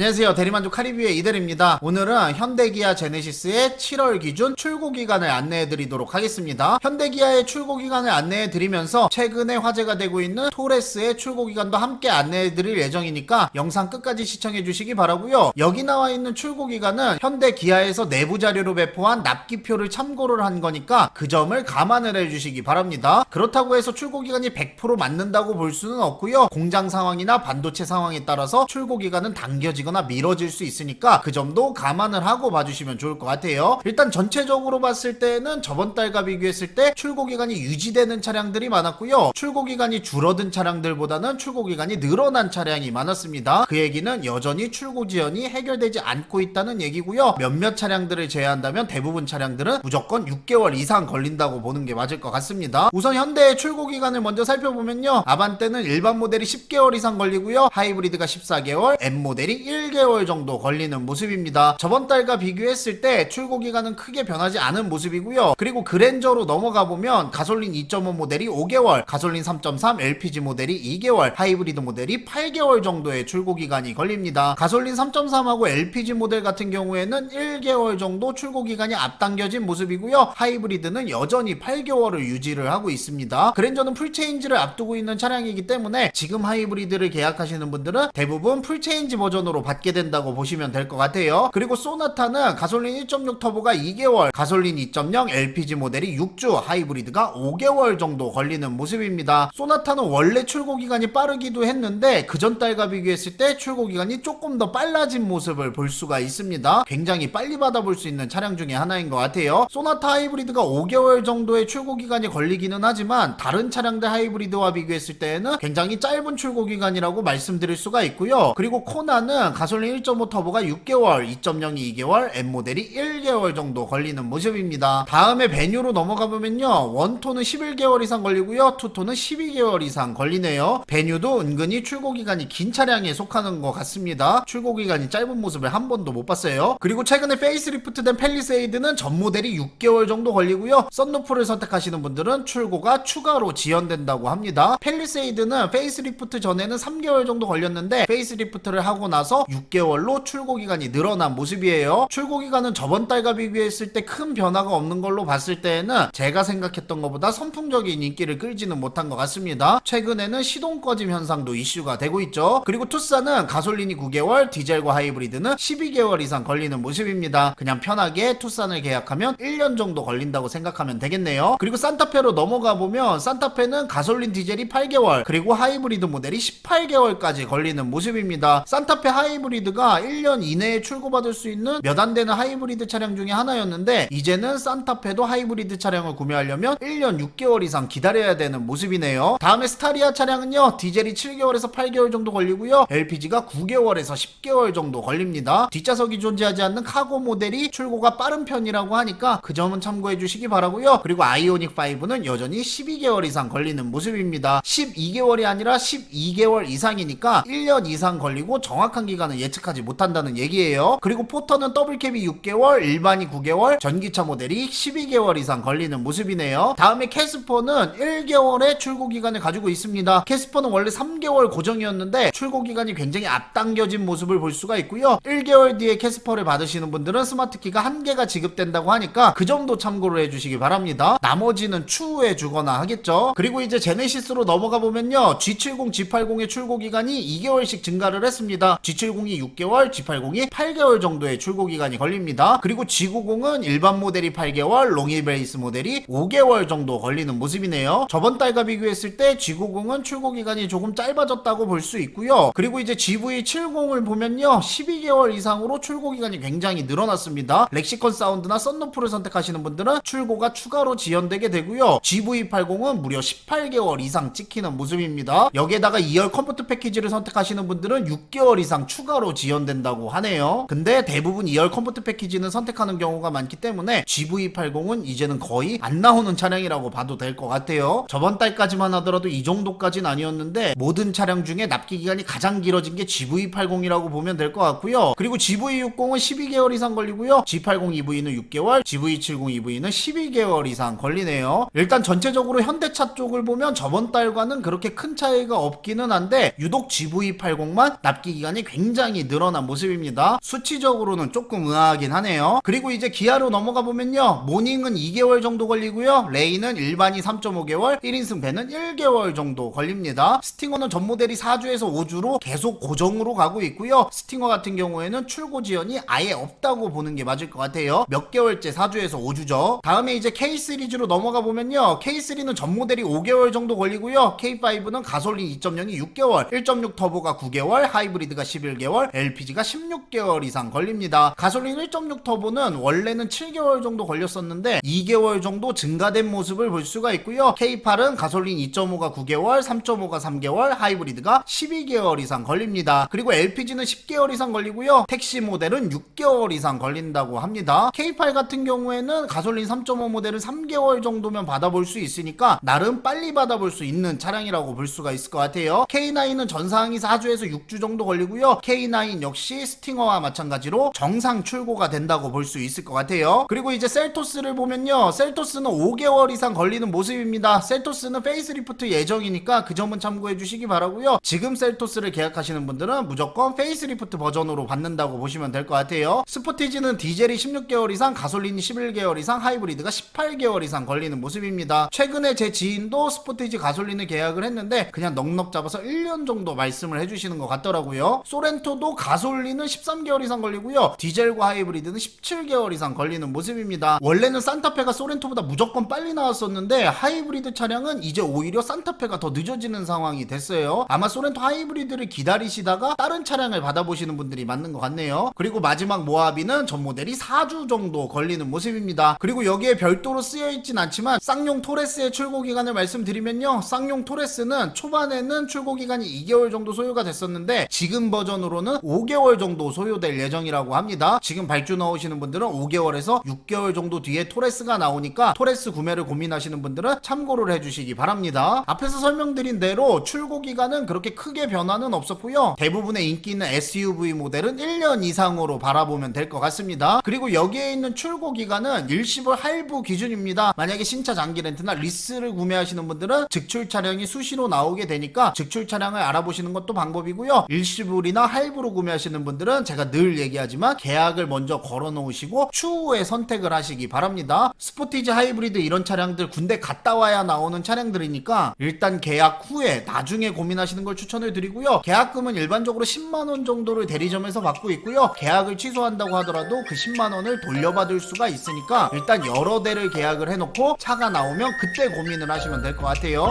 안녕하세요. 대리만족 카리뷰의 이대리입니다. 오늘은 현대기아 제네시스의 7월 기준 출고기간을 안내해드리도록 하겠습니다. 현대기아의 출고기간을 안내해드리면서 최근에 화제가 되고 있는 토레스의 출고기간도 함께 안내해드릴 예정이니까 영상 끝까지 시청해주시기 바라고요. 여기 나와있는 출고기간은 현대기아에서 내부 자료로 배포한 납기표를 참고를 한 거니까 그 점을 감안을 해주시기 바랍니다. 그렇다고 해서 출고기간이 100% 맞는다고 볼 수는 없고요. 공장 상황이나 반도체 상황에 따라서 출고기간은 당겨지거나 미뤄질 수 있으니까 그 점도 감안을 하고 봐주시면 좋을 것 같아요. 일단 전체적으로 봤을 때는 저번 달과 비교했을 때 출고기간이 유지되는 차량들이 많았고요. 출고기간이 줄어든 차량들보다는 출고기간이 늘어난 차량이 많았습니다. 그 얘기는 여전히 출고 지연이 해결되지 않고 있다는 얘기고요. 몇몇 차량들을 제외한다면 대부분 차량들은 무조건 6개월 이상 걸린다고 보는 게 맞을 것 같습니다. 우선 현대의 출고기간을 먼저 살펴보면요. 아반떼는 일반 모델이 10개월 이상 걸리고요. 하이브리드가 14개월, M모델이 1개월 정도 걸리는 모습입니다. 저번 달과 비교했을 때 출고기간은 크게 변하지 않은 모습이고요. 그리고 그랜저로 넘어가 보면 가솔린 2.5 모델이 5개월, 가솔린 3.3 LPG 모델이 2개월, 하이브리드 모델이 8개월 정도의 출고기간이 걸립니다. 가솔린 3.3하고 LPG 모델 같은 경우에는 1개월 정도 출고기간이 앞당겨진 모습이고요. 하이브리드는 여전히 8개월을 유지를 하고 있습니다. 그랜저는 풀체인지를 앞두고 있는 차량이기 때문에 지금 하이브리드를 계약하시는 분들은 대부분 풀체인지 버전으로 받게 된다고 보시면 될 것 같아요. 그리고 소나타는 가솔린 1.6 터보가 2개월, 가솔린 2.0 LPG 모델이 6주, 하이브리드가 5개월 정도 걸리는 모습입니다. 소나타는 원래 출고기간이 빠르기도 했는데 그전 달과 비교했을 때 출고기간이 조금 더 빨라진 모습을 볼 수가 있습니다. 굉장히 빨리 받아볼 수 있는 차량 중에 하나인 것 같아요. 소나타 하이브리드가 5개월 정도의 출고기간이 걸리기는 하지만 다른 차량들 하이브리드와 비교했을 때에는 굉장히 짧은 출고기간이라고 말씀드릴 수가 있고요. 그리고 코나는 가솔린 1.5 터보가 6개월, 2.0이 2개월, M모델이 1개월 정도 걸리는 모습입니다. 다음에 베뉴로 넘어가 보면요. 원토는 11개월 이상 걸리고요. 투토는 12개월 이상 걸리네요. 베뉴도 은근히 출고기간이 긴 차량에 속하는 것 같습니다. 출고기간이 짧은 모습을 한 번도 못 봤어요. 그리고 최근에 페이스리프트된 팰리세이드는 전 모델이 6개월 정도 걸리고요. 썬루프를 선택하시는 분들은 출고가 추가로 지연된다고 합니다. 팰리세이드는 페이스리프트 전에는 3개월 정도 걸렸는데 페이스리프트를 하고 나서 6개월로 출고기간이 늘어난 모습이에요. 출고기간은 저번 달과 비교했을 때 큰 변화가 없는 걸로 봤을 때에는 제가 생각했던 것보다 선풍적인 인기를 끌지는 못한 것 같습니다. 최근에는 시동 꺼짐 현상도 이슈가 되고 있죠. 그리고 투싼은 가솔린이 9개월, 디젤과 하이브리드는 12개월 이상 걸리는 모습입니다. 그냥 편하게 투싼을 계약하면 1년 정도 걸린다고 생각하면 되겠네요. 그리고 산타페로 넘어가 보면 산타페는 가솔린 디젤이 8개월, 그리고 하이브리드 모델이 18개월까지 걸리는 모습입니다. 산타페 하이브리드가 1년 이내에 출고받을 수 있는 몇 안 되는 하이브리드 차량 중에 하나였는데 이제는 산타페도 하이브리드 차량을 구매하려면 1년 6개월 이상 기다려야 되는 모습이네요. 다음에 스타리아 차량은요. 디젤이 7개월에서 8개월 정도 걸리고요. LPG가 9개월에서 10개월 정도 걸립니다. 뒷좌석이 존재하지 않는 카고 모델이 출고가 빠른 편이라고 하니까 그 점은 참고해 주시기 바라고요. 그리고 아이오닉 5는 여전히 12개월 이상 걸리는 모습입니다. 12개월이 아니라 12개월 이상이니까 1년 이상 걸리고 정확한 기간을 예측하지 못한다는 얘기예요. 그리고 포터는 더블캡이 6개월, 일반이 9개월, 전기차 모델이 12개월 이상 걸리는 모습이네요. 다음에 캐스퍼는 1개월의 출고기간을 가지고 있습니다. 캐스퍼는 원래 3개월 고정이었는데 출고기간이 굉장히 앞당겨진 모습을 볼 수가 있고요. 1개월 뒤에 캐스퍼를 받으시는 분들은 스마트키가 1개가 지급된다고 하니까 그 점도 참고를 해주시기 바랍니다. 나머지는 추후에 주거나 하겠죠. 그리고 이제 제네시스로 넘어가 보면요. G70, G80의 출고기간이 2개월씩 증가를 했습니다. G70이 6개월, G80이 8개월 정도의 출고기간이 걸립니다. 그리고 G90은 일반 모델이 8개월, 롱힐 베이스 모델이 5개월 정도 걸리는 모습이네요. 저번 달과 비교했을 때 G90은 출고기간이 조금 짧아졌다고 볼 수 있고요. 그리고 이제 GV70을 보면요. 12개월 이상으로 출고기간이 굉장히 늘어났습니다. 렉시컨 사운드나 썬루프를 선택하시는 분들은 출고가 추가로 지연되게 되고요. GV80은 무려 18개월 이상 찍히는 모습입니다. 여기에다가 2열 컴포트 패키지를 선택하시는 분들은 6개월 이상 추가로 지연된다고 하네요. 근데 대부분 2열 컴포트 패키지는 선택하는 경우가 많기 때문에 GV80은 이제는 거의 안 나오는 차량이라고 봐도 될 것 같아요. 저번 달까지만 하더라도 이 정도까지는 아니었는데 모든 차량 중에 납기 기간이 가장 길어진 게 GV80이라고 보면 될 것 같고요. 그리고 GV60은 12개월 이상 걸리고요. G80 EV는 6개월, GV70 EV는 12개월 이상 걸리네요. 일단 전체적으로 현대차 쪽을 보면 저번 달과는 그렇게 큰 차이가 없기는 한데 유독 GV80만 납기 기간이 굉장히 굉장히 늘어난 모습입니다. 수치적으로는 조금 의아하긴 하네요. 그리고 이제 기아로 넘어가 보면요, 모닝은 2개월 정도 걸리고요, 레이는 일반이 3.5개월, 1인승 배는 1개월 정도 걸립니다. 스팅어는 전 모델이 4주에서 5주로 계속 고정으로 가고 있고요, 스팅어 같은 경우에는 출고 지연이 아예 없다고 보는 게 맞을 것 같아요. 몇 개월째 4주에서 5주죠. 다음에 이제 K 시리즈로 넘어가 보면요, K3는 전 모델이 5개월 정도 걸리고요, K5는 가솔린 2.0이 6개월, 1.6 터보가 9개월, 하이브리드가 11개월, LPG가 16개월 이상 걸립니다. 가솔린 1.6 터보는 원래는 7개월 정도 걸렸었는데 2개월 정도 증가된 모습을 볼 수가 있고요. K8은 가솔린 2.5가 9개월, 3.5가 3개월, 하이브리드가 12개월 이상 걸립니다. 그리고 LPG는 10개월 이상 걸리고요, 택시 모델은 6개월 이상 걸린다고 합니다. K8 같은 경우에는 가솔린 3.5 모델은 3개월 정도면 받아볼 수 있으니까 나름 빨리 받아볼 수 있는 차량이라고 볼 수가 있을 것 같아요. K9은 전사항이 4주에서 6주 정도 걸리고요, K9 역시 스팅어와 마찬가지로 정상 출고가 된다고 볼 수 있을 것 같아요. 그리고 이제 셀토스를 보면요, 셀토스는 5개월 이상 걸리는 모습입니다. 셀토스는 페이스리프트 예정이니까 그 점은 참고해 주시기 바라고요. 지금 셀토스를 계약하시는 분들은 무조건 페이스리프트 버전으로 받는다고 보시면 될 것 같아요. 스포티지는 디젤이 16개월 이상, 가솔린이 11개월 이상, 하이브리드가 18개월 이상 걸리는 모습입니다. 최근에 제 지인도 스포티지 가솔린을 계약을 했는데 그냥 넉넉 잡아서 1년 정도 말씀을 해주시는 것 같더라고요. 소렌토도 가솔린은 13개월 이상 걸리고요, 디젤과 하이브리드는 17개월 이상 걸리는 모습입니다. 원래는 산타페가 소렌토보다 무조건 빨리 나왔었는데 하이브리드 차량은 이제 오히려 산타페가 더 늦어지는 상황이 됐어요. 아마 소렌토 하이브리드를 기다리시다가 다른 차량을 받아보시는 분들이 맞는 것 같네요. 그리고 마지막 모하비는 전 모델이 4주 정도 걸리는 모습입니다. 그리고 여기에 별도로 쓰여있진 않지만 쌍용 토레스의 출고 기간을 말씀드리면요, 쌍용 토레스는 초반에는 출고 기간이 2개월 정도 소요가 됐었는데 지금 버전으로는 5개월 정도 소요될 예정이라고 합니다. 지금 발주 넣으시는 분들은 5개월에서 6개월 정도 뒤에 토레스가 나오니까 토레스 구매를 고민하시는 분들은 참고를 해주시기 바랍니다. 앞에서 설명드린 대로 출고 기간은 그렇게 크게 변화는 없었고요, 대부분의 인기 있는 SUV 모델은 1년 이상으로 바라보면 될 것 같습니다. 그리고 여기에 있는 출고 기간은 일시불 할부 기준입니다. 만약에 신차 장기 렌트나 리스를 구매하시는 분들은 직출 차량이 수시로 나오게 되니까 직출 차량을 알아보시는 것도 방법이고요, 일시불이나 할부로 구매하시는 분들은 제가 늘 얘기하지만 계약을 먼저 걸어 놓으시고 추후에 선택을 하시기 바랍니다. 스포티지, 하이브리드 이런 차량들 군대 갔다 와야 나오는 차량들이니까 일단 계약 후에 나중에 고민하시는 걸 추천을 드리고요, 계약금은 일반적으로 10만원 정도를 대리점에서 받고 있고요, 계약을 취소한다고 하더라도 그 10만원을 돌려받을 수가 있으니까 일단 여러 대를 계약을 해놓고 차가 나오면 그때 고민을 하시면 될 것 같아요.